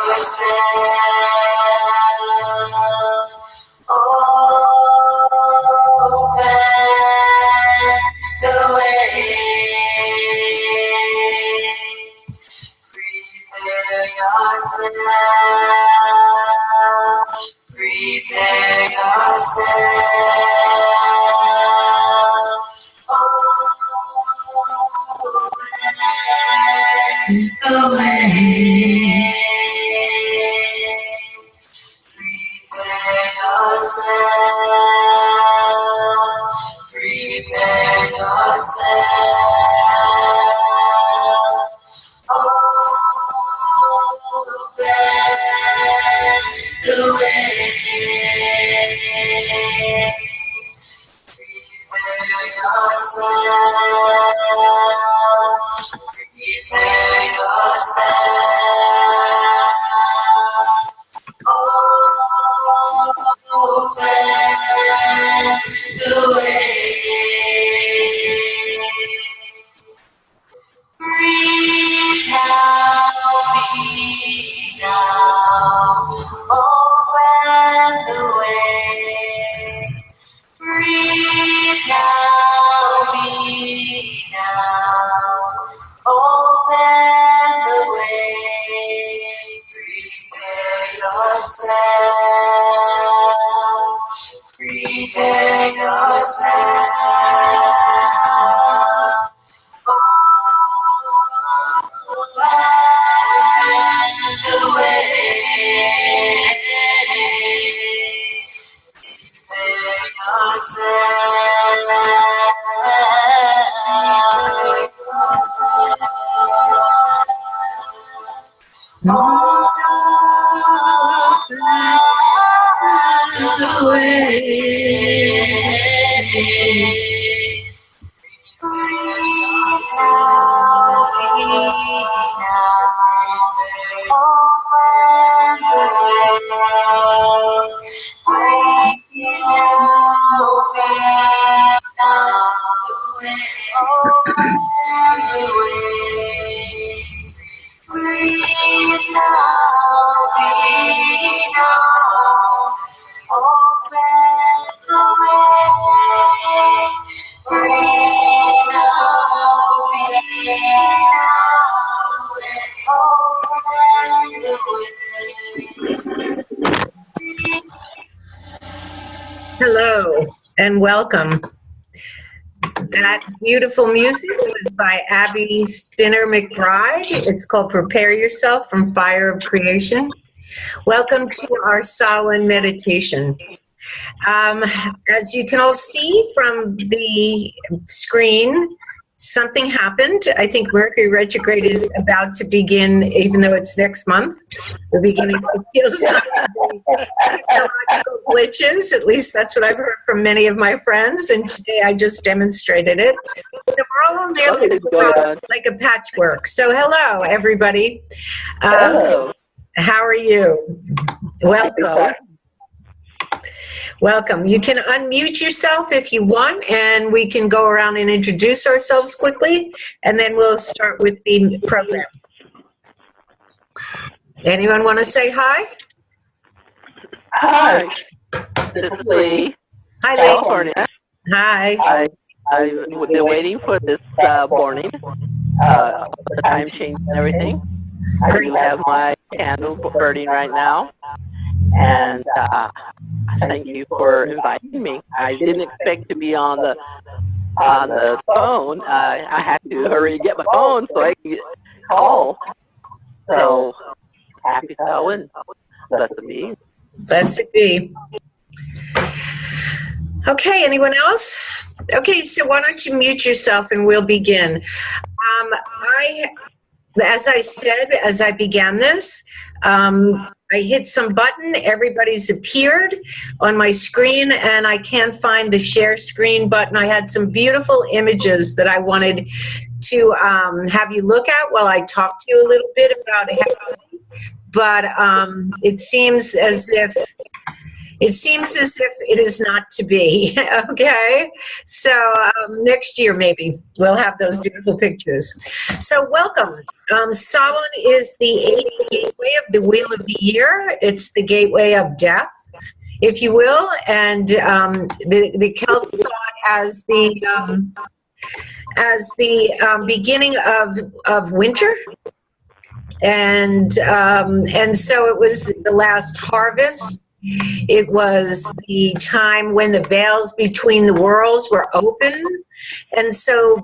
Prepare yourself. Open the way. Prepare yourself. Prepare yourself. Open the way. Prepare yourself. Prepare yourself. Open the way. Breathe now, be now. Open the way. Breathe now, be now. Open the way. Prepare yourself. Prepare yourself. Open the way. Prepare yourself. Open the way. Hello and welcome. That beautiful music was by Abby Spinner McBride. It's called Prepare Yourself from Fire of Creation. Welcome to our Salon meditation. As you can all see from the screen, something happened. I think Mercury retrograde is about to begin, even though it's next month. We're beginning to feel some technological glitches. At least that's what I've heard from many of my friends, and today I just demonstrated it. So we're all on there like a patchwork. So hello, everybody. Hello. How are you? Welcome. Welcome. You can unmute yourself if you want, and we can go around and introduce ourselves quickly, and then we'll start with the program. Anyone want to say hi? Hi. This is Lee. Hi, California. Lee. Hi. I've been waiting for this morning. The time change and everything. I do have my candle burning right now. And thank you for inviting me. I didn't expect to be on the phone. I had to hurry to get my phone so I could call. So happy Samhain. Blessed be. Blessed be. Okay, anyone else? Okay, so why don't you mute yourself and we'll begin. As I said, as I began this, I hit some button, everybody's appeared on my screen, and I can't find the share screen button. I had some beautiful images that I wanted to have you look at while I talk to you a little bit about Hecate, but it seems as if it is not to be. Okay, so next year maybe we'll have those beautiful pictures. So welcome. Samhain is the eighth gateway of the Wheel of the Year. It's the gateway of death, if you will, and the Celts saw it as the beginning of winter, and so it was the last harvest. It was the time when the veils between the worlds were open, and so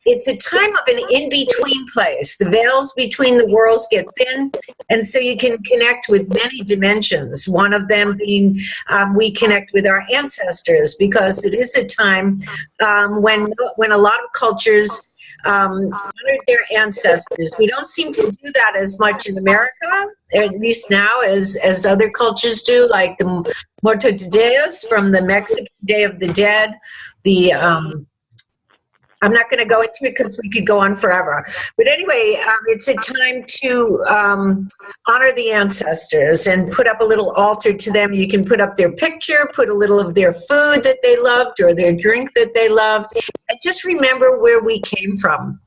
it's a time of an in-between place. The veils between the worlds get thin, and so you can connect with many dimensions. One of them being we connect with our ancestors, because it is a time when a lot of cultures honored their ancestors. We don't seem to do that as much in America, at least now, as other cultures do, like the Muertos de Dios from the Mexican Day of the Dead, the I'm not going to go into it because we could go on forever. But anyway, it's a time to honor the ancestors and put up a little altar to them. You can put up their picture, put a little of their food that they loved or their drink that they loved, and just remember where we came from.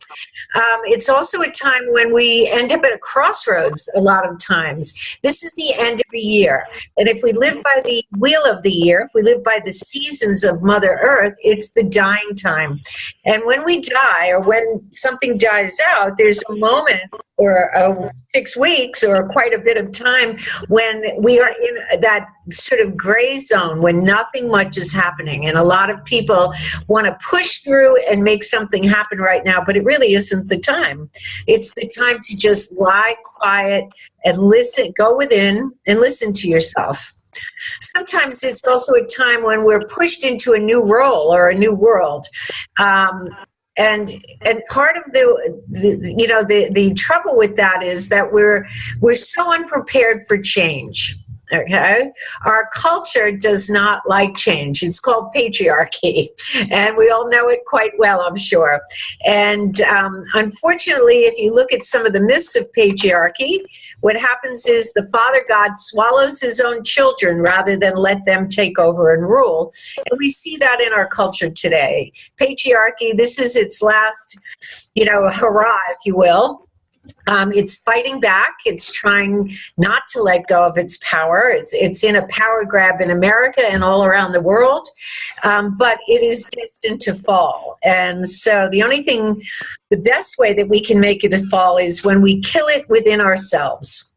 It's also a time when we end up at a crossroads a lot of times. This is the end of a year. And if we live by the wheel of the year, if we live by the seasons of Mother Earth, it's the dying time. And when we die, or when something dies out, there's a moment or 6 weeks or quite a bit of time when we are in that sort of gray zone when nothing much is happening. And a lot of people want to push through and make something happen right now, but it really isn't the time. It's the time to just lie quiet and listen, go within and listen to yourself. Sometimes it's also a time when we're pushed into a new role or a new world. And part of the trouble with that is that we're so unprepared for change. Okay, our culture does not like change. It's called patriarchy, and we all know it quite well, I'm sure. And unfortunately, if you look at some of the myths of patriarchy, what happens is the Father God swallows his own children rather than let them take over and rule. And we see that in our culture today. Patriarchy, this is its last, hurrah, if you will. It's fighting back. It's trying not to let go of its power. It's in a power grab in America and all around the world, but it is destined to fall. And so the best way that we can make it to fall is when we kill it within ourselves.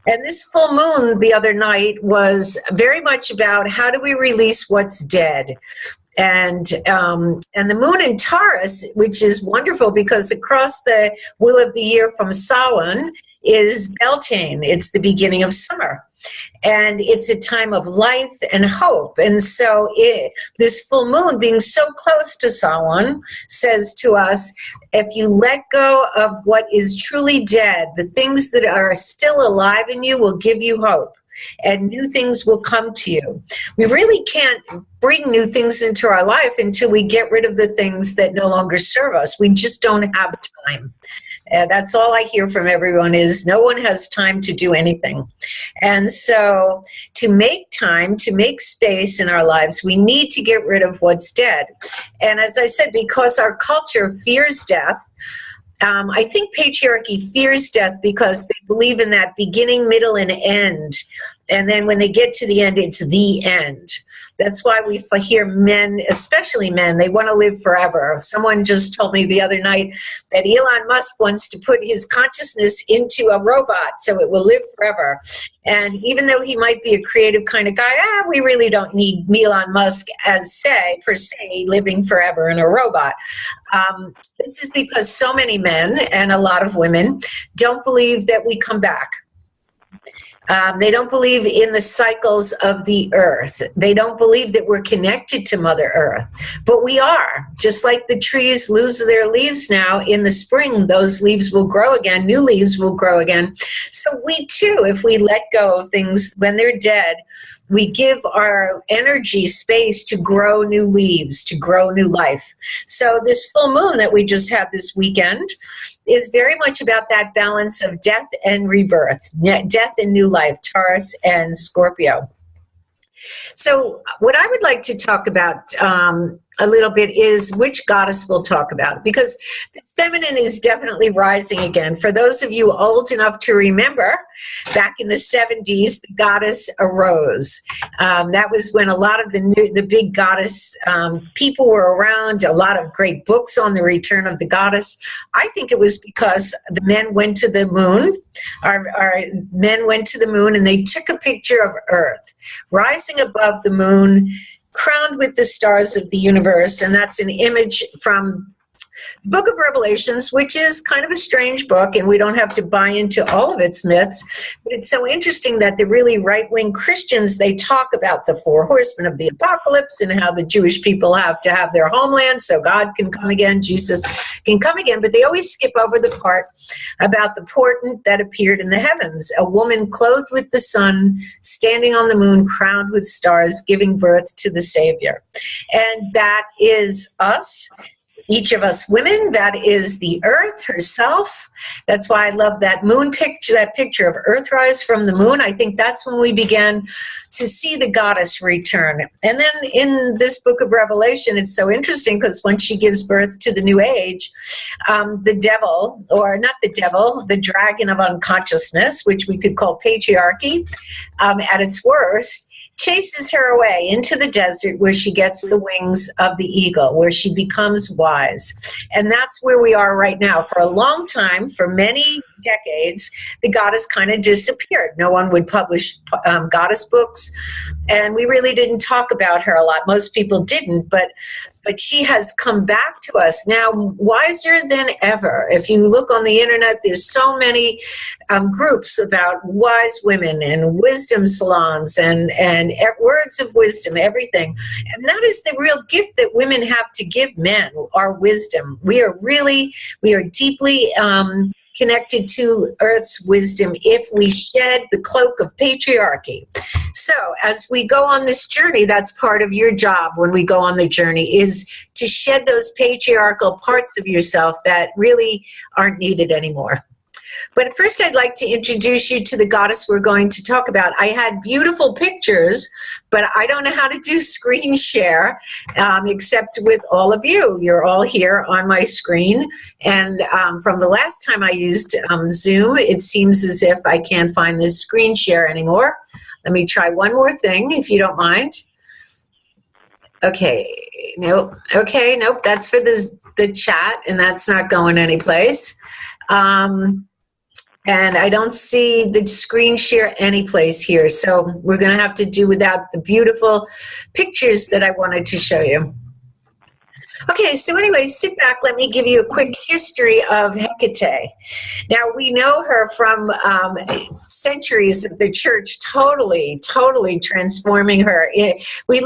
And this full moon the other night was very much about how do we release what's dead. And the moon in Taurus, which is wonderful because across the wheel of the year from Samhain is Beltane. It's the beginning of summer. And it's a time of life and hope. And so this full moon being so close to Samhain says to us, if you let go of what is truly dead, the things that are still alive in you will give you hope. And new things will come to you. We really can't bring new things into our life until we get rid of the things that no longer serve us. We just don't have time. That's all I hear from everyone is no one has time to do anything. And so to make time, to make space in our lives, we need to get rid of what's dead. And as I said, because our culture fears death, I think patriarchy fears death because they believe in that beginning, middle, and end. And then when they get to the end, it's the end. That's why we hear men, especially men, they want to live forever. Someone just told me the other night that Elon Musk wants to put his consciousness into a robot so it will live forever. And even though he might be a creative kind of guy, we really don't need Elon Musk per se, living forever in a robot. This is because so many men and a lot of women don't believe that we come back. They don't believe in the cycles of the earth. They don't believe that we're connected to Mother Earth. But we are. Just like the trees lose their leaves now, in the spring, those leaves will grow again. New leaves will grow again. So we too, if we let go of things when they're dead, we give our energy space to grow new leaves, to grow new life. So this full moon that we just had this weekend is very much about that balance of death and rebirth, death and new life, Taurus and Scorpio. So what I would like to talk about, a little bit is which goddess we'll talk about, because the feminine is definitely rising again. For those of you old enough to remember, back in the 70s, the goddess arose. That was when a lot of the big goddess people were around, a lot of great books on the return of the goddess. I think it was because the men went to the moon. Our men went to the moon and they took a picture of Earth rising above the moon, crowned with the stars of the universe. And that's an image from the Book of Revelations, which is kind of a strange book, and we don't have to buy into all of its myths. But it's so interesting that the really right-wing Christians, they talk about the four horsemen of the apocalypse and how the Jewish people have to have their homeland so God can come again, Jesus can come again. But they always skip over the part about the portent that appeared in the heavens, a woman clothed with the sun, standing on the moon, crowned with stars, giving birth to the Savior. And that is us. Each of us women, that is the earth herself. That's why I love that moon picture, that picture of Earthrise from the moon. I think that's when we began to see the goddess return. And then in this book of Revelation, it's so interesting because when she gives birth to the new age, the devil, or not the devil, the dragon of unconsciousness, which we could call patriarchy at its worst, chases her away into the desert where she gets the wings of the eagle, where she becomes wise. And that's where we are right now. For a long time, for many decades, the goddess kind of disappeared. No one would publish goddess books, and we really didn't talk about her a lot. Most people didn't, but she has come back to us now wiser than ever. If you look on the internet, there's so many groups about wise women and wisdom salons and words of wisdom, everything. And that is the real gift that women have to give men, our wisdom. We are deeply connected to Earth's wisdom if we shed the cloak of patriarchy. So as we go on this journey, that's part of your job when we go on the journey, is to shed those patriarchal parts of yourself that really aren't needed anymore. But first, I'd like to introduce you to the goddess we're going to talk about. I had beautiful pictures, but I don't know how to do screen share, except with all of you. You're all here on my screen. And from the last time I used Zoom, it seems as if I can't find this screen share anymore. Let me try one more thing, if you don't mind. Okay, nope. Okay, nope, that's for the chat, and that's not going anyplace. And I don't see the screen share anyplace here. So we're going to have to do without the beautiful pictures that I wanted to show you. Okay, so anyway, sit back. Let me give you a quick history of Hecate. Now, we know her from centuries of the church totally transforming her. We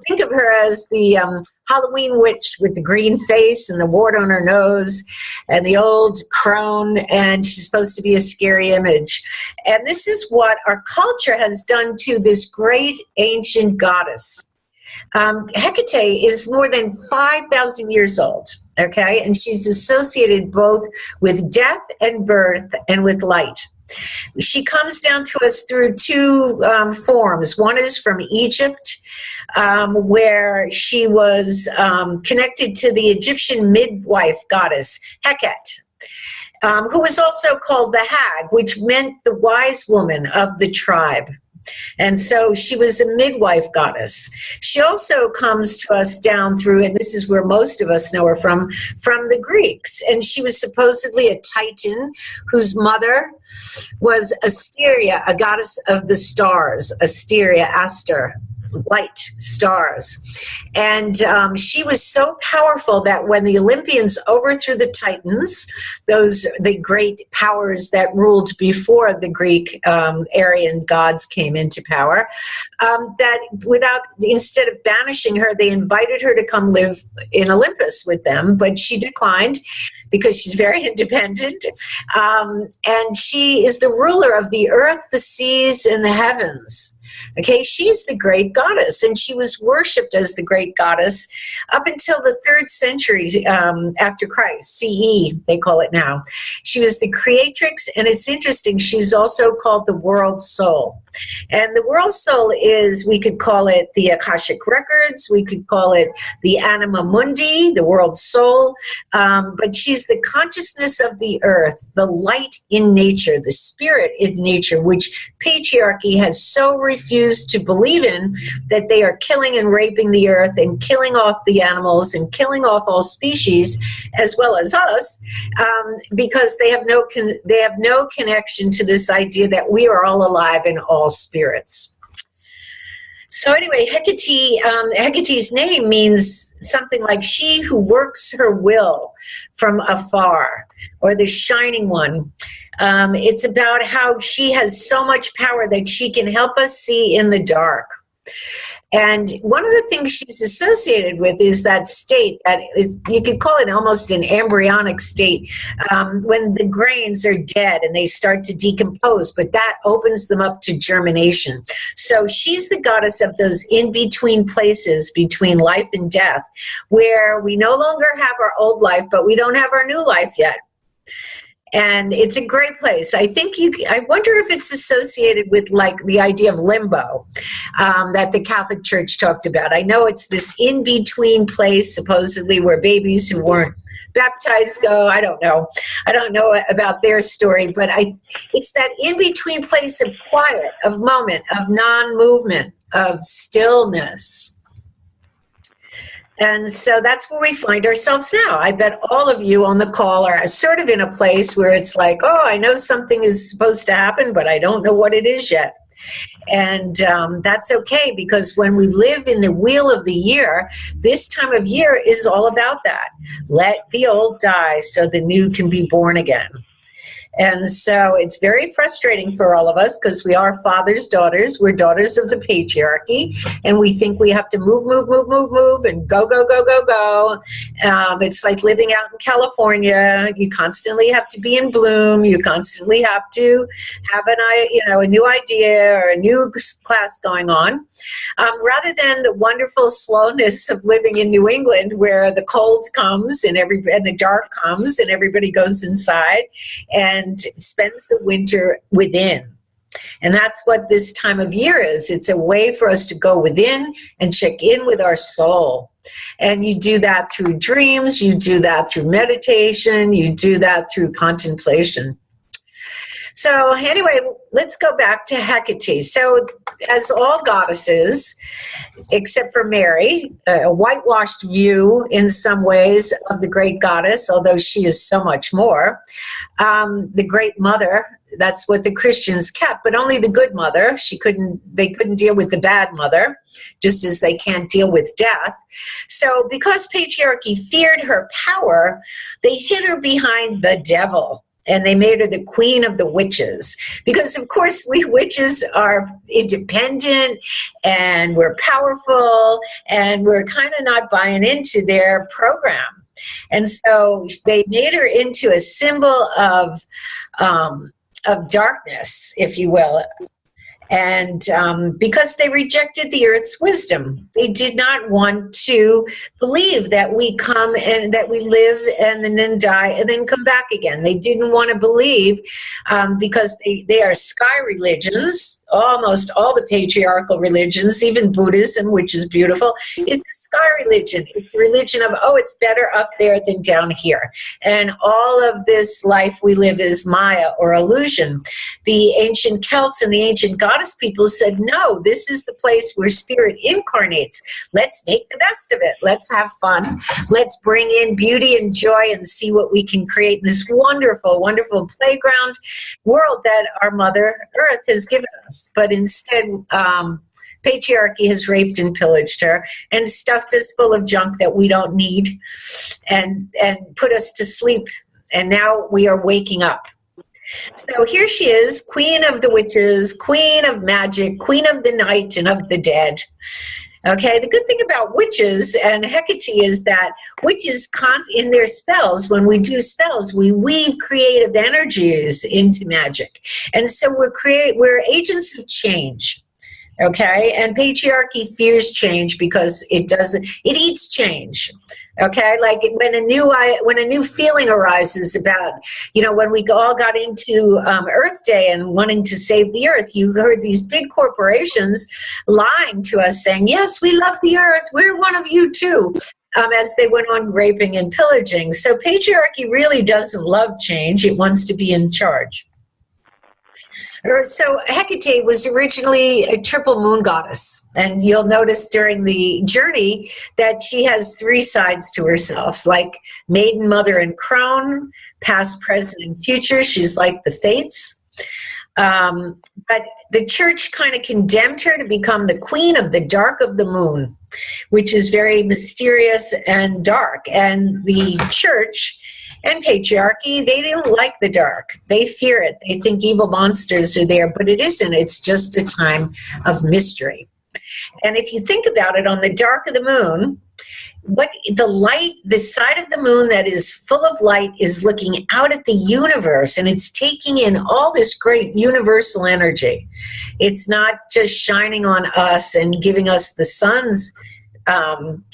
think of her as the Halloween witch with the green face and the wart on her nose and the old crone, and she's supposed to be a scary image. And this is what our culture has done to this great ancient goddess. Hecate is more than 5,000 years old, okay? And she's associated both with death and birth and with light. She comes down to us through two forms. One is from Egypt, where she was connected to the Egyptian midwife goddess, Hecate, who was also called the Hag, which meant the wise woman of the tribe. And so she was a midwife goddess. She also comes to us down through, and this is where most of us know her from the Greeks. And she was supposedly a Titan whose mother was Asteria, a goddess of the stars. Asteria, Aster, light, stars. And she was so powerful that when the Olympians overthrew the Titans, the great powers that ruled before the Greek Aryan gods came into power, instead of banishing her, they invited her to come live in Olympus with them, but she declined because she's very independent. And she is the ruler of the earth, the seas, and the heavens. Okay, she's the great goddess, and she was worshipped as the great goddess up until the 3rd century after Christ, CE, they call it now. She was the creatrix, and it's interesting, she's also called the world soul. And the world soul is, we could call it the Akashic Records, we could call it the Anima Mundi, the world soul, but she's the consciousness of the earth, the light in nature, the spirit in nature, which patriarchy has so refused to believe in, that they are killing and raping the earth and killing off the animals and killing off all species as well as us, because they have no connection to this idea that we are all alive and all spirits. So anyway, Hecate's name means something like she who works her will from afar, or the shining one. It's about how she has so much power that she can help us see in the dark. And one of the things she's associated with is that state that is, you could call it almost an embryonic state, when the grains are dead and they start to decompose, but that opens them up to germination. So she's the goddess of those in-between places between life and death, where we no longer have our old life, but we don't have our new life yet. And it's a great place. I wonder if it's associated with like the idea of limbo that the Catholic Church talked about. I know it's this in-between place, supposedly, where babies who weren't baptized go. I don't know about their story, but it's that in-between place of quiet, of moment, of non-movement, of stillness. And so that's where we find ourselves now. I bet all of you on the call are sort of in a place where it's like, oh, I know something is supposed to happen, but I don't know what it is yet. And that's okay, because when we live in the wheel of the year, this time of year is all about that. Let the old die so the new can be born again. And so it's very frustrating for all of us, because we are fathers, daughters. We're daughters of the patriarchy, and we think we have to move, and go. It's like living out in California. You constantly have to be in bloom. You constantly have to have a new idea or a new class going on, rather than the wonderful slowness of living in New England, where the cold comes and the dark comes and everybody goes inside and spends the winter within. And that's what this time of year is. It's a way for us to go within and check in with our soul. And you do that through dreams, you do that through meditation, you do that through contemplation. So anyway, let's go back to Hecate. So as all goddesses, except for Mary, a whitewashed view in some ways of the great goddess, although she is so much more. The great mother, that's what the Christians kept, but only the good mother. They couldn't deal with the bad mother, just as they can't deal with death. So because patriarchy feared her power, they hid her behind the devil. And they made her the queen of the witches, because of course we witches are independent and we're powerful and we're kind of not buying into their program. And so they made her into a symbol of darkness, if you will. And because they rejected the earth's wisdom, they did not want to believe that we come and that we live and then die and then come back again. They didn't want to believe, because they are sky religions. Almost all the patriarchal religions, even Buddhism, which is beautiful, is a sky religion. It's a religion of, it's better up there than down here. And all of this life we live is Maya, or illusion. The ancient Celts and the ancient goddess people said, no, this is the place where spirit incarnates. Let's make the best of it. Let's have fun. Let's bring in beauty and joy and see what we can create in this wonderful, wonderful playground world that our Mother Earth has given us. But instead, patriarchy has raped and pillaged her and stuffed us full of junk that we don't need, and put us to sleep. And now we are waking up. So here she is, queen of the witches, queen of magic, queen of the night and of the dead. Okay, the good thing about witches and Hecate is that witches, in their spells, when we do spells, we weave creative energies into magic. And so we're agents of change. Okay, and patriarchy fears change because it eats change. Okay, like when a new feeling arises about, when we all got into Earth Day and wanting to save the Earth, you heard these big corporations lying to us, saying, "Yes, we love the Earth. We're one of you too." As they went on raping and pillaging. So patriarchy really doesn't love change. It wants to be in charge. So Hecate was originally a triple moon goddess, and you'll notice during the journey that she has three sides to herself, like maiden, mother, and crone, past, present, and future. She's like the fates. But the church kind of condemned her to become the queen of the dark of the moon, which is very mysterious and dark. And the church and patriarchy, they don't like the dark. They fear it. They think evil monsters are there, but it isn't. It's just a time of mystery. And if you think about it, on the dark of the moon, the side of the moon that is full of light is looking out at the universe, and it's taking in all this great universal energy. It's not just shining on us and giving us the sun's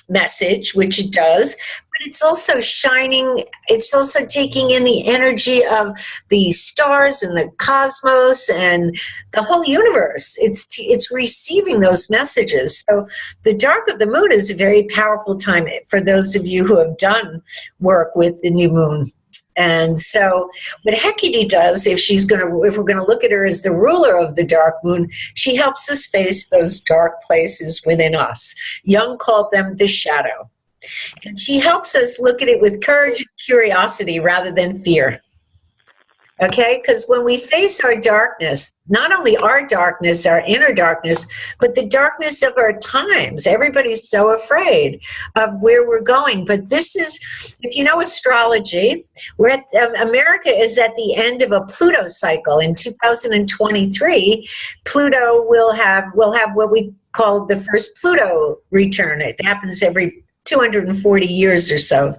message, which it does, but it's also shining, it's also taking in the energy of the stars and the cosmos and the whole universe. It's receiving those messages. So the dark of the moon is a very powerful time for those of you who have done work with the new moon. And so what Hecate does, if we're going to look at her as the ruler of the dark moon, she helps us face those dark places within us. Jung called them the shadow. And she helps us look at it with courage and curiosity rather than fear. Okay, because when we face our darkness, not only our darkness, our inner darkness, but the darkness of our times, everybody's so afraid of where we're going. But this is, if you know astrology, America is at the end of a Pluto cycle. In 2023, Pluto will have what we call the first Pluto return. It happens every 240 years or so.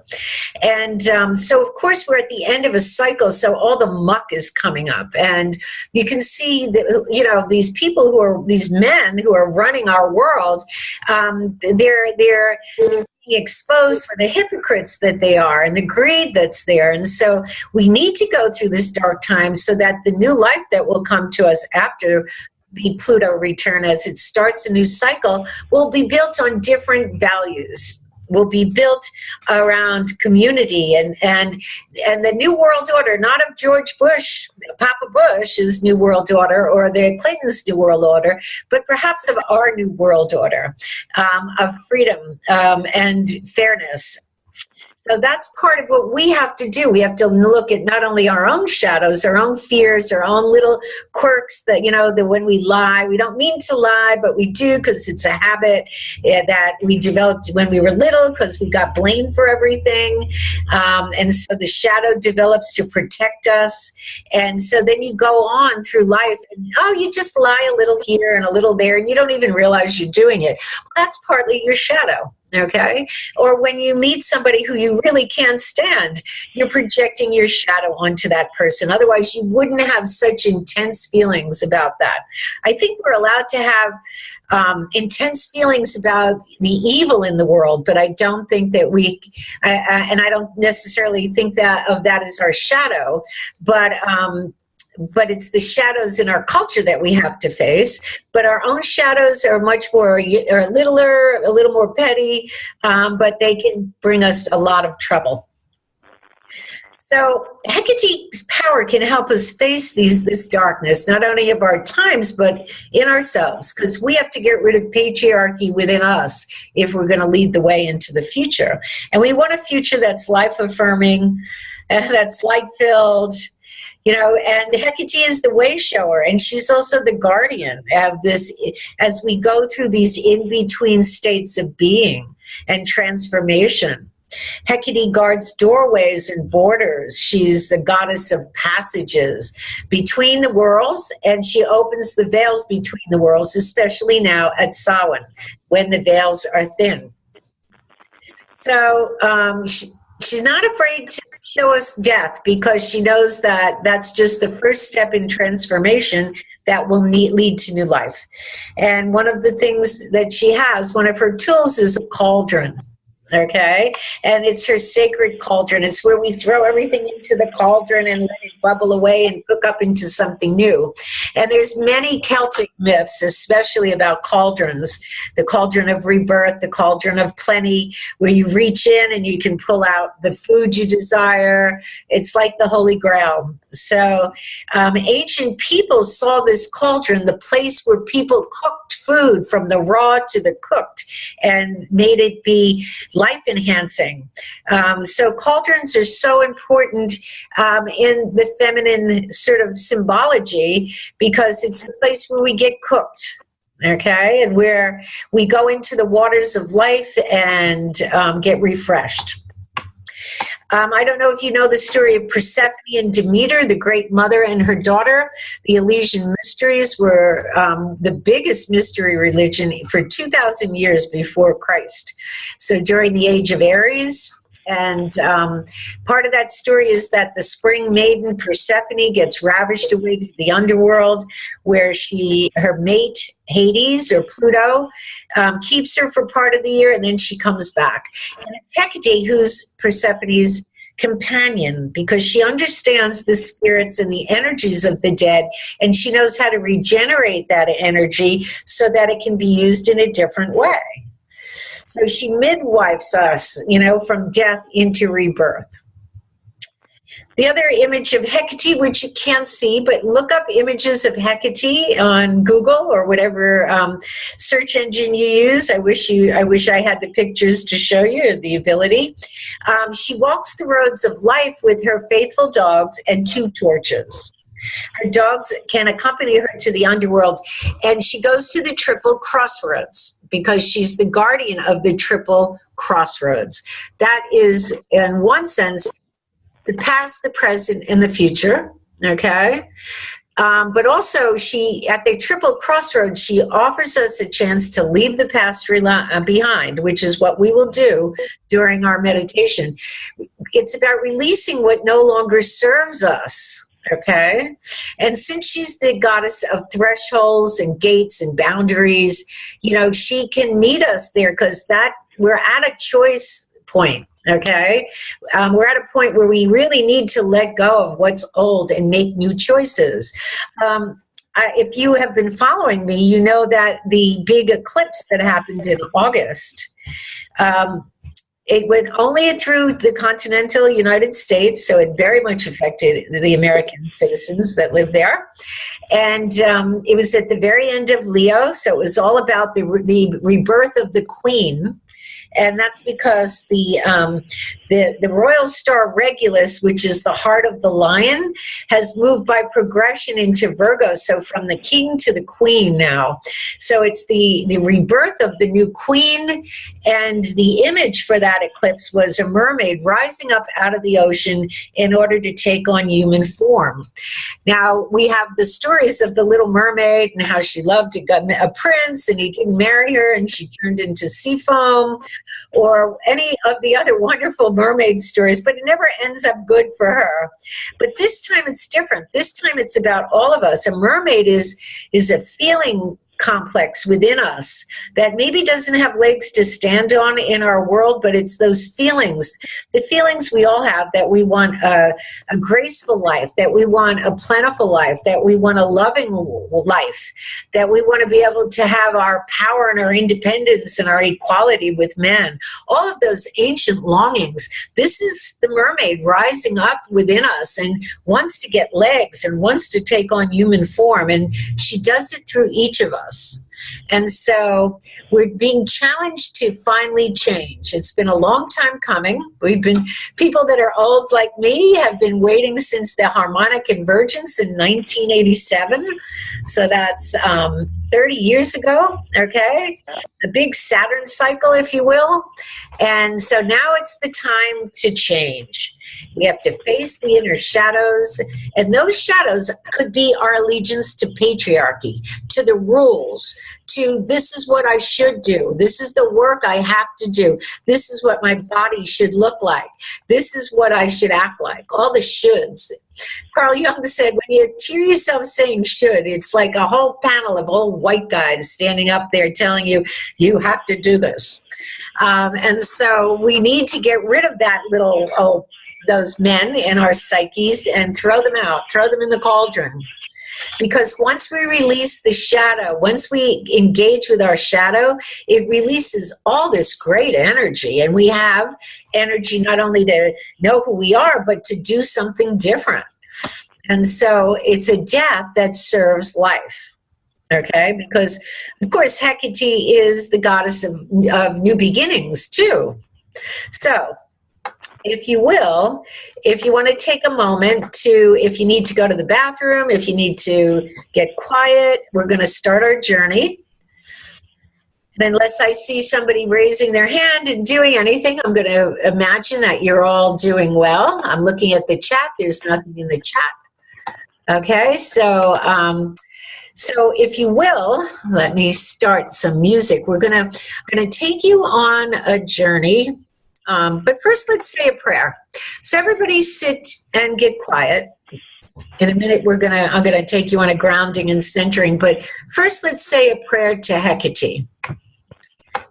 And so, of course, we're at the end of a cycle, so all the muck is coming up. And you can see that, these people these men who are running our world, they're being exposed for the hypocrites that they are and the greed that's there. And so we need to go through this dark time so that the new life that will come to us after the Pluto return, as it starts a new cycle, will be built on different values. Will be built around community and the New World Order, not of George Bush, Papa Bush's New World Order or the Clinton's New World Order, but perhaps of our New World Order, of freedom and fairness. So that's part of what we have to do. We have to look at not only our own shadows, our own fears, our own little quirks that, that when we lie, we don't mean to lie, but we do because it's a habit that we developed when we were little because we got blamed for everything. And so the shadow develops to protect us. And so then you go on through life and, you just lie a little here and a little there, and you don't even realize you're doing it. Well, that's partly your shadow. Okay? Or when you meet somebody who you really can't stand, you're projecting your shadow onto that person. Otherwise, you wouldn't have such intense feelings about that. I think we're allowed to have intense feelings about the evil in the world, but I don't think that and I don't necessarily think of that as our shadow, but it's the shadows in our culture that we have to face. But our own shadows are much more, littler, a little more petty, but they can bring us a lot of trouble. So Hecate's power can help us face this darkness, not only of our times, but in ourselves, because we have to get rid of patriarchy within us if we're going to lead the way into the future. And we want a future that's life-affirming, that's light-filled, and Hecate is the way shower, and she's also the guardian of this as we go through these in-between states of being and transformation. Hecate guards doorways and borders. She's the goddess of passages between the worlds, and she opens the veils between the worlds, especially now at Samhain, when the veils are thin. So she's not afraid to show us death because she knows that that's just the first step in transformation that will lead to new life. And one of the things that she has, one of her tools is a cauldron. Okay, and it's her sacred cauldron. It's where we throw everything into the cauldron and let it bubble away and cook up into something new. And there's many Celtic myths, especially about cauldrons. The cauldron of rebirth, the cauldron of plenty, where you reach in and you can pull out the food you desire. It's like the Holy Grail. So ancient people saw this cauldron, the place where people cooked food from the raw to the cooked, and made it be life enhancing. So cauldrons are so important in the feminine sort of symbology because it's the place where we get cooked. Okay, and where we go into the waters of life and get refreshed. I don't know if you know the story of Persephone and Demeter, the great mother and her daughter. The Eleusinian mysteries were the biggest mystery religion for 2,000 years before Christ. So during the age of Aries. And part of that story is that the spring maiden Persephone gets ravished away to the underworld, where her mate Hades or Pluto keeps her for part of the year, and then she comes back. And it's Hecate who's Persephone's companion, because she understands the spirits and the energies of the dead, and she knows how to regenerate that energy so that it can be used in a different way. So she midwives us, from death into rebirth. The other image of Hecate, which you can't see, but look up images of Hecate on Google or whatever search engine you use. I wish I had the pictures to show you the ability. She walks the roads of life with her faithful dogs and 2 torches. Her dogs can accompany her to the underworld, and she goes to the Triple Crossroads because she's the guardian of the Triple Crossroads. That is, in one sense, the past, the present, and the future, okay? But also, at the Triple Crossroads, she offers us a chance to leave the past behind, which is what we will do during our meditation. It's about releasing what no longer serves us. Okay, and since she's the goddess of thresholds and gates and boundaries, she can meet us there because we're at a choice point. Okay, we're at a point where we really need to let go of what's old and make new choices. If you have been following me, you know that the big eclipse that happened in August. It went only through the continental United States, so it very much affected the American citizens that live there. And it was at the very end of Leo, so it was all about the rebirth of the Queen. And that's because the royal star Regulus, which is the heart of the lion, has moved by progression into Virgo, so from the king to the queen now. So it's the rebirth of the new queen, and the image for that eclipse was a mermaid rising up out of the ocean in order to take on human form. Now, we have the stories of the Little Mermaid and how she loved a prince and he didn't marry her and she turned into sea foam, or any of the other wonderful mermaid stories, but it never ends up good for her. But this time it's different. This time it's about all of us. A mermaid is a feeling complex within us that maybe doesn't have legs to stand on in our world, but it's those feelings, the feelings we all have, that we want a graceful life, that we want a plentiful life, that we want a loving life, that we want to be able to have our power and our independence and our equality with men. All of those ancient longings. This is the mermaid rising up within us and wants to get legs and wants to take on human form, and she does it through each of us. And so we're being challenged to finally change. It's been a long time coming. People that are old like me have been waiting since the harmonic convergence in 1987. So that's 30 years ago, okay? A big Saturn cycle, if you will. And so now it's the time to change. We have to face the inner shadows, and those shadows could be our allegiance to patriarchy, to the rules, to, this is what I should do. This is the work I have to do. This is what my body should look like. This is what I should act like. All the shoulds. Carl Jung said, when you hear yourself saying should, it's like a whole panel of old white guys standing up there telling you, you have to do this. And so we need to get rid of that little, those men in our psyches and throw them out, throw them in the cauldron. Because once we release the shadow, once we engage with our shadow, it releases all this great energy. And we have energy not only to know who we are, but to do something different. And so it's a death that serves life. Okay? Because, of course, Hecate is the goddess of new beginnings, too. So, if you will, if you want to take a moment to, if you need to go to the bathroom, if you need to get quiet, we're going to start our journey. And unless I see somebody raising their hand and doing anything, I'm going to imagine that you're all doing well. I'm looking at the chat. There's nothing in the chat. Okay, so if you will, let me start some music. We're going to take you on a journey. But first, let's say a prayer. So everybody sit and get quiet. In a minute, I'm gonna take you on a grounding and centering. But first, let's say a prayer to Hecate.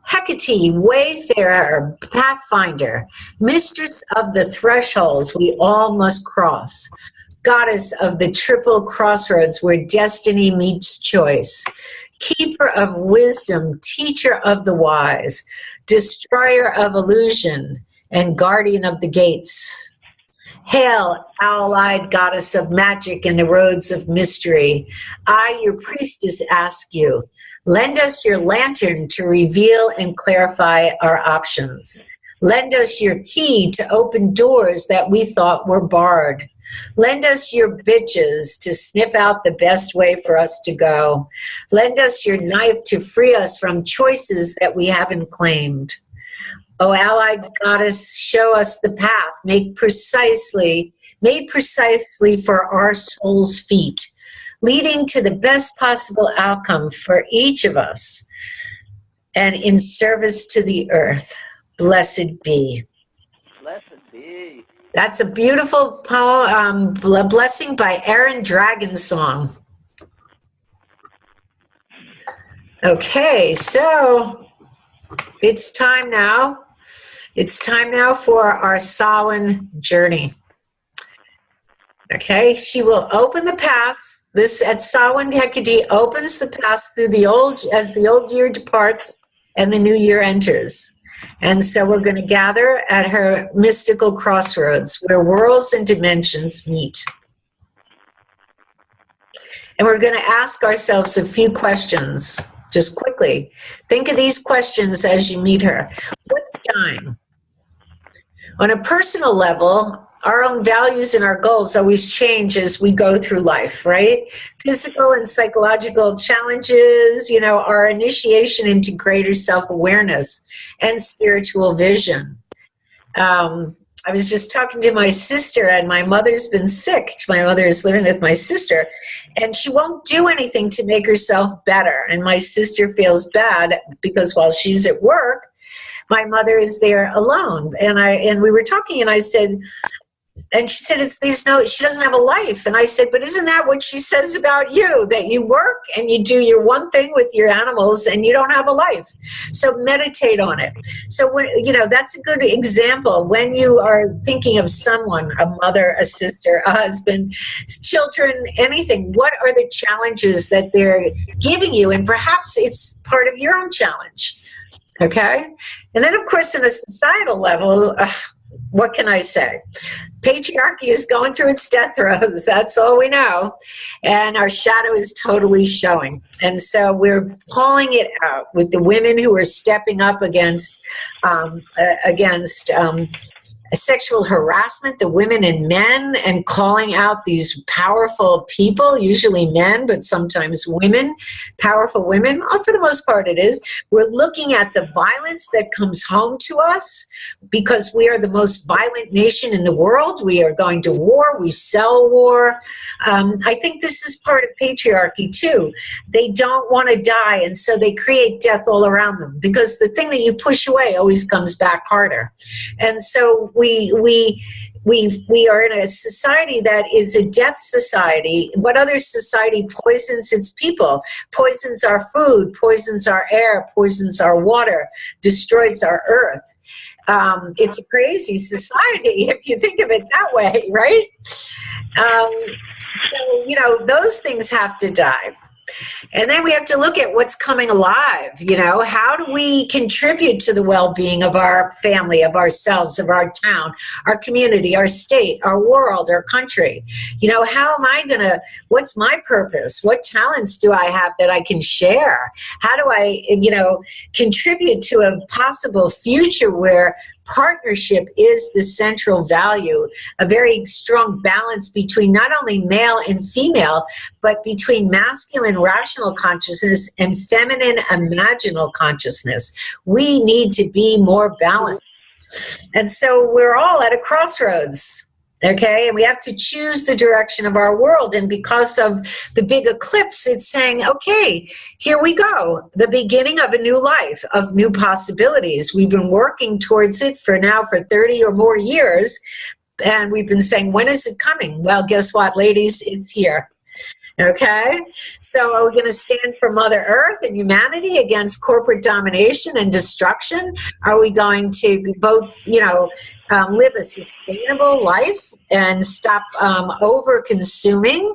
Hecate, wayfarer, pathfinder, mistress of the thresholds we all must cross, goddess of the Triple Crossroads where destiny meets choice, keeper of wisdom, teacher of the wise, destroyer of illusion, and guardian of the gates. Hail, owl-eyed goddess of magic and the roads of mystery. I, your priestess, ask you, lend us your lantern to reveal and clarify our options. Lend us your key to open doors that we thought were barred. Lend us your bitches to sniff out the best way for us to go. Lend us your knife to free us from choices that we haven't claimed. O allied goddess, show us the path made precisely for our soul's feet, leading to the best possible outcome for each of us and in service to the earth. Blessed be. Blessed be. That's a beautiful poem, blessing by Aaron Dragonsong. Okay, so it's time now. It's time now for our Salon journey. Okay, she will open the paths. This at Samhain, Hecate opens the paths through as the old year departs and the new year enters. And so we're going to gather at her mystical crossroads where worlds and dimensions meet. And we're going to ask ourselves a few questions, just quickly. Think of these questions as you meet her. What's time? On a personal level, our own values and our goals always change as we go through life, right? Physical and psychological challenges, our initiation into greater self-awareness and spiritual vision. I was just talking to my sister, and my mother's been sick. My mother is living with my sister, and she won't do anything to make herself better. And my sister feels bad because while she's at work, my mother is there alone. And we were talking, and I said, and she said, she doesn't have a life. And I said, but isn't that what she says about you? That you work and you do your one thing with your animals and you don't have a life. So meditate on it. So, that's a good example. When you are thinking of someone, a mother, a sister, a husband, children, anything, what are the challenges that they're giving you? And perhaps it's part of your own challenge. Okay? And then, of course, on a societal level, what can I say? Patriarchy is going through its death throes. That's all we know. And our shadow is totally showing. And so we're calling it out with the women who are stepping up against sexual harassment, the women and men, and calling out these powerful people, usually men, but sometimes women, powerful women. Oh, for the most part it is. We're looking at the violence that comes home to us because we are the most violent nation in the world. We are going to war. We sell war. I think this is part of patriarchy too. They don't want to die, and so they create death all around them because the thing that you push away always comes back harder. And so we are in a society that is a death society. What other society poisons its people, poisons our food, poisons our air, poisons our water, destroys our earth? It's a crazy society if you think of it that way, right? So, those things have to die. And then we have to look at what's coming alive. How do we contribute to the well-being of our family, of ourselves, of our town, our community, our state, our world, our country? How am I what's my purpose? What talents do I have that I can share? How do I, contribute to a possible future where partnership is the central value, a very strong balance between not only male and female, but between masculine rational consciousness and feminine imaginal consciousness. We need to be more balanced. And so we're all at a crossroads. Okay, and we have to choose the direction of our world. And because of the big eclipse, it's saying, okay, here we go. The beginning of a new life, of new possibilities. We've been working towards it for 30 or more years. And we've been saying, when is it coming? Well, guess what, ladies? It's here. Okay, so are we going to stand for Mother Earth and humanity against corporate domination and destruction? Are we going to both, live a sustainable life and stop over-consuming?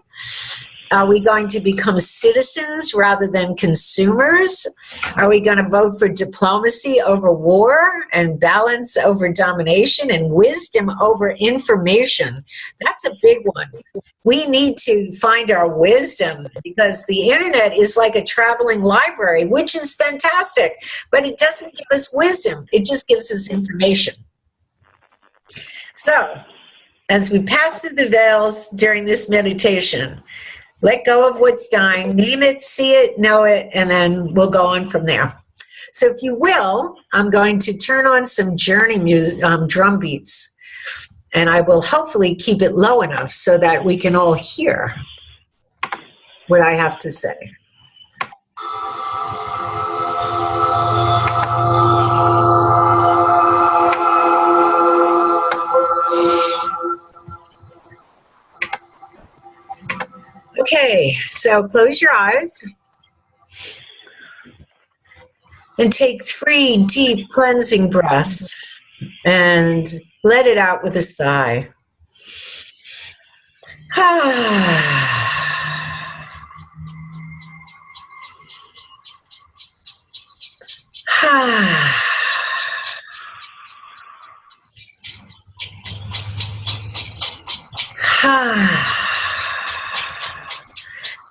Are we going to become citizens rather than consumers? Are we going to vote for diplomacy over war and balance over domination and wisdom over information? That's a big one. We need to find our wisdom because the internet is like a traveling library, which is fantastic, but it doesn't give us wisdom. It just gives us information. So, as we pass through the veils during this meditation, let go of what's dying, name it, see it, know it, and then we'll go on from there. So if you will, I'm going to turn on some journey music, drum beats, and I will hopefully keep it low enough so that we can all hear what I have to say. Okay, so close your eyes and take 3 deep cleansing breaths and let it out with a sigh.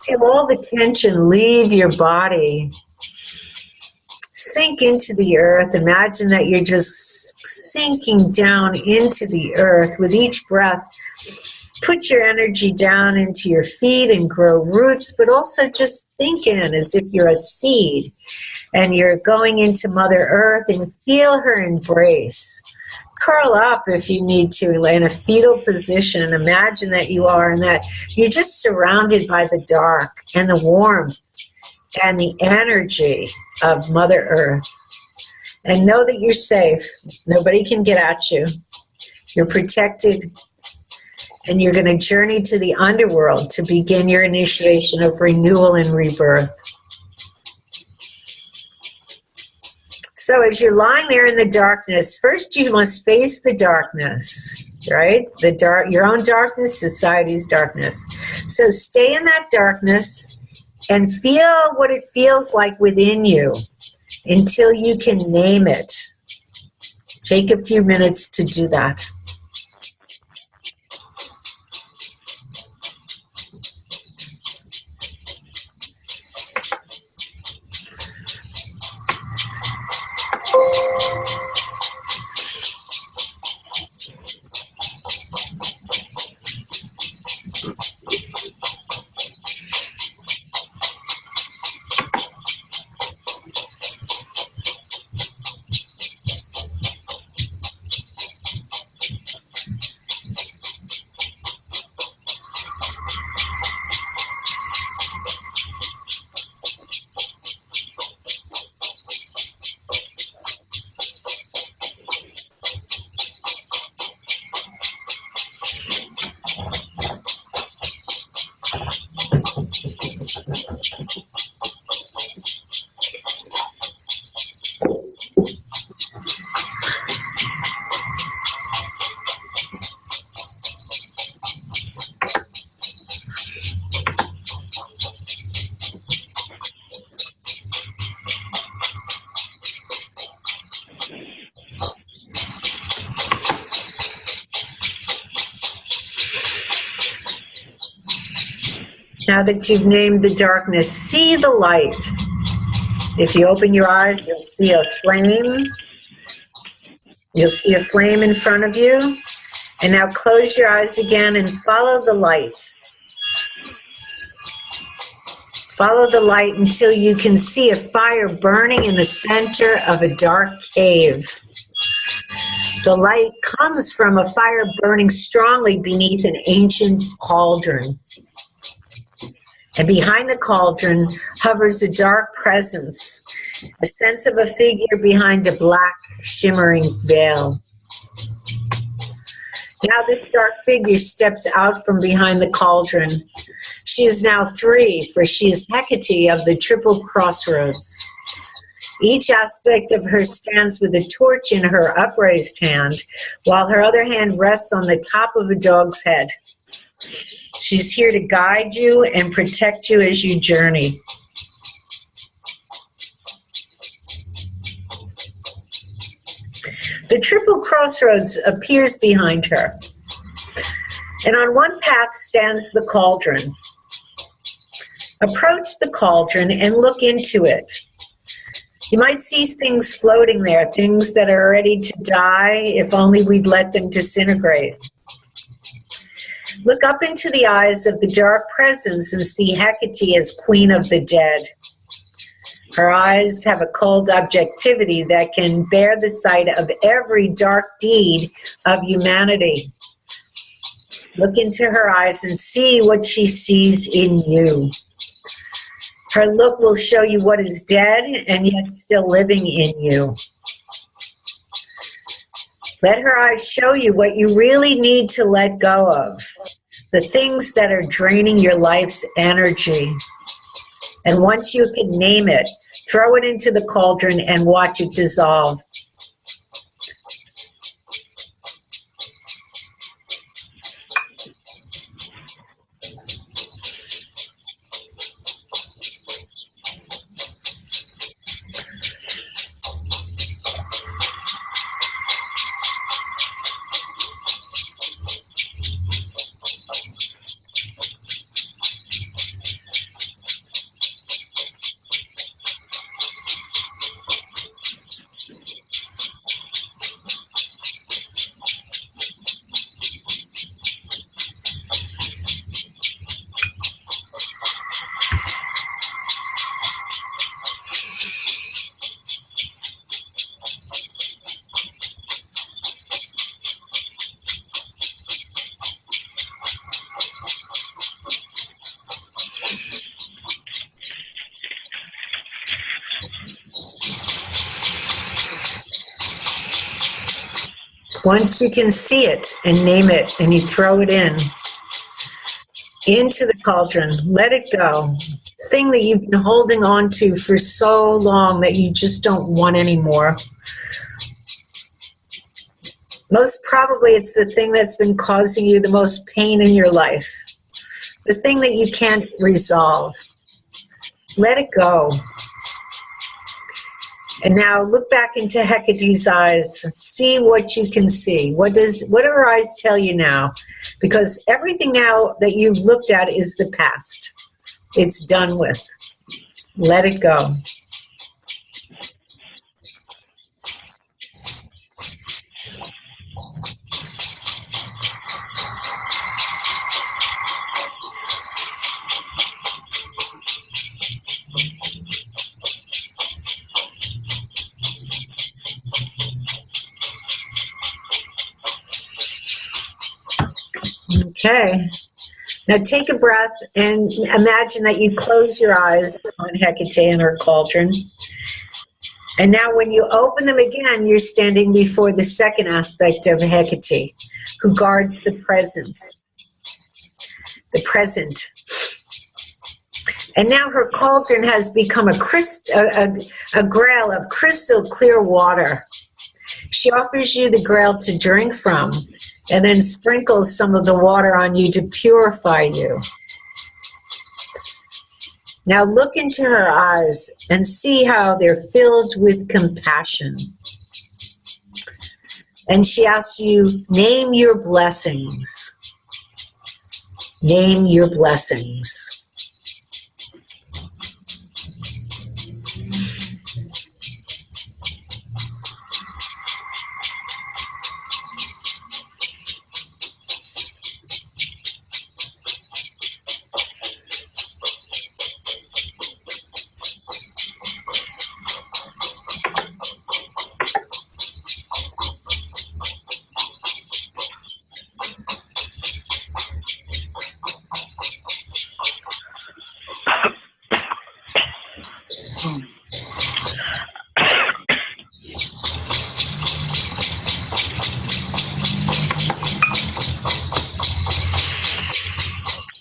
Feel all the tension leave your body. Sink into the earth. Imagine that you're just sinking down into the earth with each breath. Put your energy down into your feet and grow roots, but also just sink in as if you're a seed and you're going into Mother Earth and feel her embrace. Curl up if you need to in a fetal position and imagine that you are and that you're just surrounded by the dark and the warmth and the energy of Mother Earth. And know that you're safe. Nobody can get at you. You're protected. And you're going to journey to the underworld to begin your initiation of renewal and rebirth. So as you're lying there in the darkness, first you must face the darkness, right? Your own darkness, society's darkness. So stay in that darkness and feel what it feels like within you until you can name it. Take a few minutes to do that. Now that you've named the darkness, see the light. If you open your eyes, you'll see a flame. You'll see a flame in front of you. And now close your eyes again and follow the light. Follow the light until you can see a fire burning in the center of a dark cave. The light comes from a fire burning strongly beneath an ancient cauldron. And behind the cauldron hovers a dark presence, a sense of a figure behind a black, shimmering veil. Now this dark figure steps out from behind the cauldron. She is now 3, for she is Hecate of the Triple Crossroads. Each aspect of her stands with a torch in her upraised hand, while her other hand rests on the top of a dog's head. She's here to guide you and protect you as you journey. The Triple Crossroads appears behind her, and on one path stands the cauldron. Approach the cauldron and look into it. You might see things floating there, things that are ready to die if only we'd let them disintegrate. Look up into the eyes of the dark presence and see Hecate as queen of the dead. Her eyes have a cold objectivity that can bear the sight of every dark deed of humanity. Look into her eyes and see what she sees in you. Her look will show you what is dead and yet still living in you. Let her eyes show you what you really need to let go of, the things that are draining your life's energy. And once you can name it, throw it into the cauldron and watch it dissolve. Once you can see it and name it and you throw it into the cauldron, let it go. Thing that you've been holding on to for so long that you just don't want anymore. Most probably it's the thing that's been causing you the most pain in your life. The thing that you can't resolve. Let it go. And now look back into Hecate's eyes. See what you can see. What do her eyes tell you now? Because everything now that you've looked at is the past. It's done with. Let it go. Okay. Now take a breath and imagine that you close your eyes on Hecate and her cauldron. And now when you open them again, you're standing before the second aspect of Hecate, who guards the presence, the present. And now her cauldron has become a grail of crystal clear water. She offers you the grail to drink from, and then sprinkles some of the water on you to purify you. Now look into her eyes and see how they're filled with compassion. And she asks you, name your blessings. Name your blessings.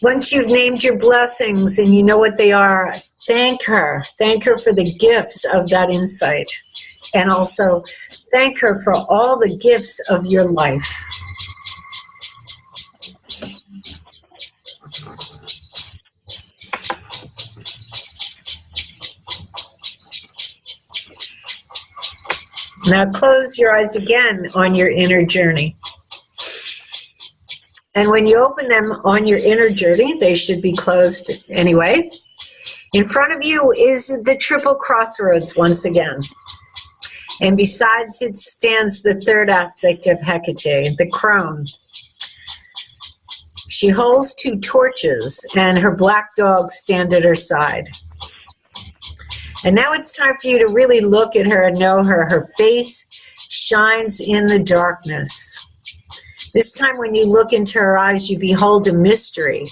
Once you've named your blessings and you know what they are, thank her. Thank her for the gifts of that insight. And also thank her for all the gifts of your life. Now close your eyes again on your inner journey. And when you open them on your inner journey, they should be closed anyway. In front of you is the Triple Crossroads once again. And besides it stands the third aspect of Hecate, the crone. She holds 2 torches and her black dogs stand at her side. And now it's time for you to really look at her and know her. Her face shines in the darkness. This time when you look into her eyes, you behold a mystery,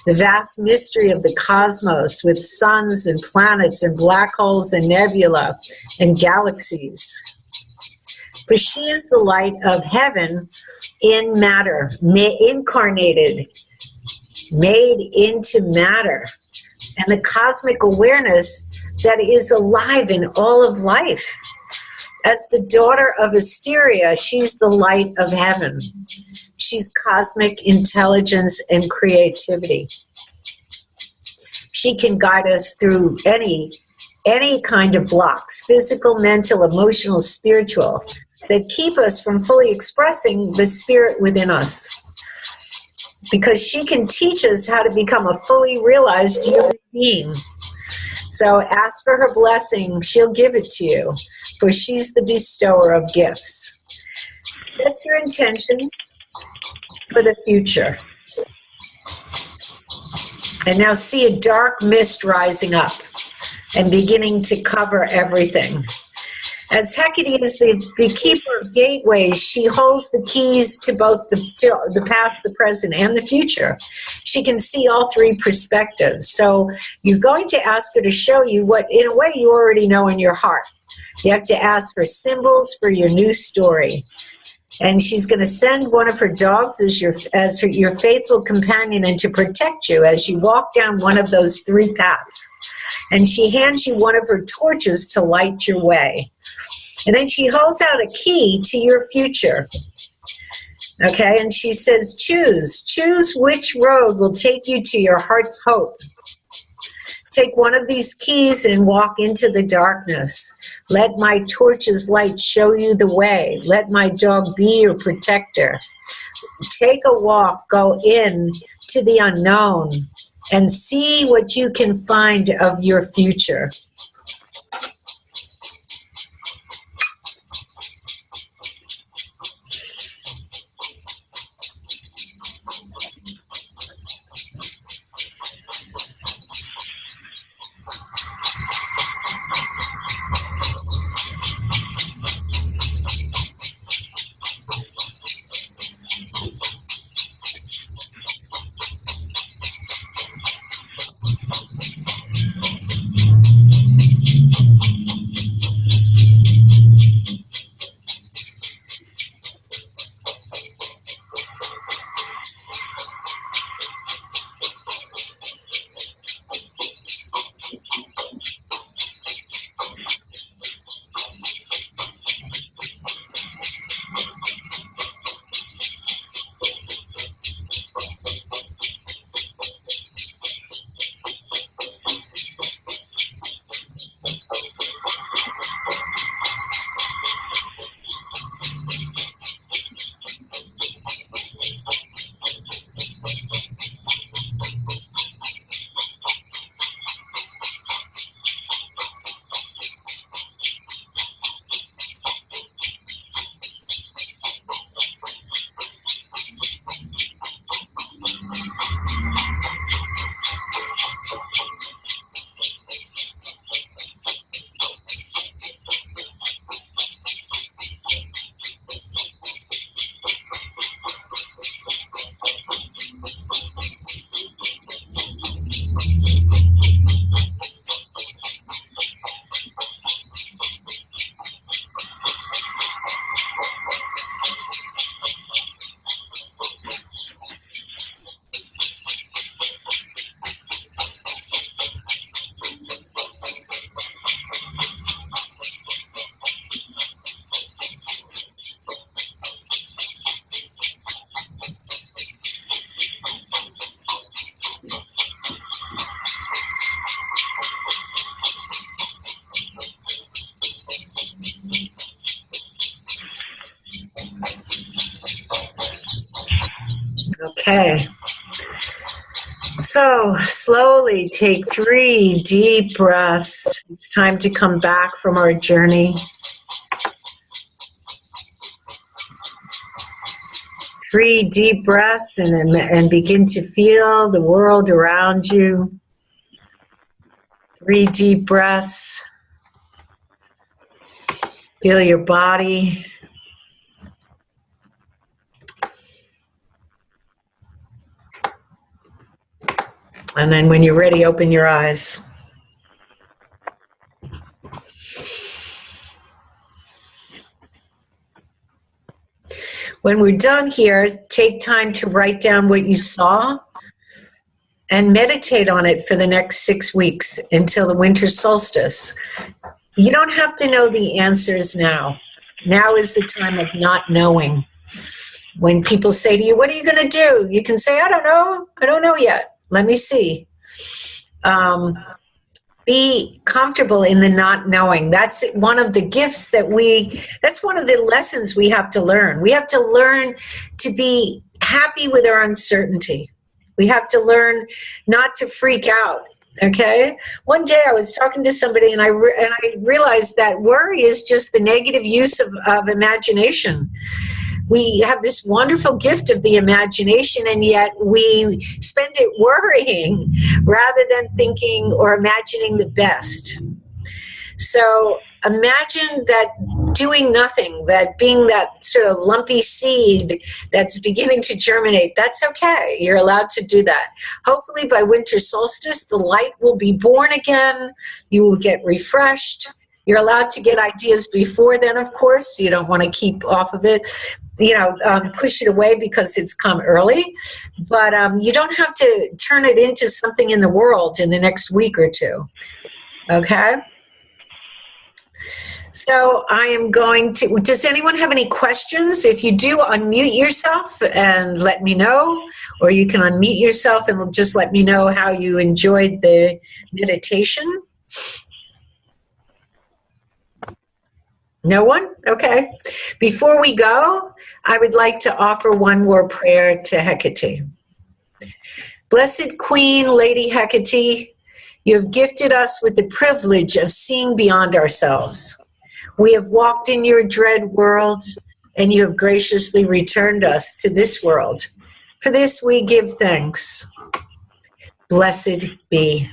the vast mystery of the cosmos with suns and planets and black holes and nebula and galaxies. For she is the light of heaven in matter, incarnated, made into matter, and the cosmic awareness that is alive in all of life. As the daughter of Asteria, she's the light of heaven. She's cosmic intelligence and creativity. She can guide us through any kind of blocks, physical, mental, emotional, spiritual, that keep us from fully expressing the spirit within us. Because she can teach us how to become a fully realized human being. So ask for her blessing, she'll give it to you, for she's the bestower of gifts. Set your intention for the future. And now see a dark mist rising up and beginning to cover everything. As Hecate is the keeper of gateways, she holds the keys to both the past, the present, and the future. She can see all 3 perspectives. So you're going to ask her to show you what, in a way, you already know in your heart. You have to ask for symbols for your new story. And she's going to send one of her dogs as your faithful companion and to protect you as you walk down one of those 3 paths. And she hands you one of her torches to light your way. And then she holds out a key to your future. Okay, and she says, choose which road will take you to your heart's hope. Take one of these keys and walk into the darkness. Let my torch's light show you the way. Let my dog be your protector. Take a walk, go in to the unknown, and see what you can find of your future. Okay. So slowly take 3 deep breaths. It's time to come back from our journey. 3 deep breaths and begin to feel the world around you. 3 deep breaths. Feel your body. And then when you're ready, open your eyes. When we're done here, take time to write down what you saw and meditate on it for the next 6 weeks until the winter solstice. You don't have to know the answers now. Now is the time of not knowing. When people say to you, what are you going to do? You can say, I don't know. I don't know yet. Let me see. Be comfortable in the not knowing. That's one of the gifts that's one of the lessons we have to learn. We have to learn to be happy with our uncertainty. We have to learn not to freak out. Okay? One day I was talking to somebody and I realized that worry is just the negative use of imagination. We have this wonderful gift of the imagination, and yet we spend it worrying rather than thinking or imagining the best. So imagine that doing nothing, that being that sort of lumpy seed that's beginning to germinate, that's okay. You're allowed to do that. Hopefully by winter solstice, the light will be born again. You will get refreshed. You're allowed to get ideas before then, of course. You don't want to keep off of it. Push it away because it's come early, but you don't have to turn it into something in the world in the next week or 2. Okay? So I am going to, does anyone have any questions? If you do, unmute yourself and let me know, or you can unmute yourself and just let me know how you enjoyed the meditation. No one? Okay. Before we go, I would like to offer one more prayer to Hecate. Blessed Queen, Lady Hecate, you have gifted us with the privilege of seeing beyond ourselves. We have walked in your dread world, and you have graciously returned us to this world. For this we give thanks. Blessed be.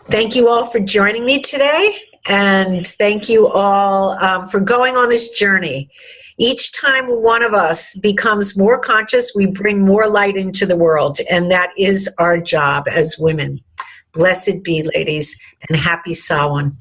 Thank you all for joining me today, and thank you all for going on this journey. Each time one of us becomes more conscious, we bring more light into the world, and that is our job as women. Blessed be, ladies, and happy Samhain.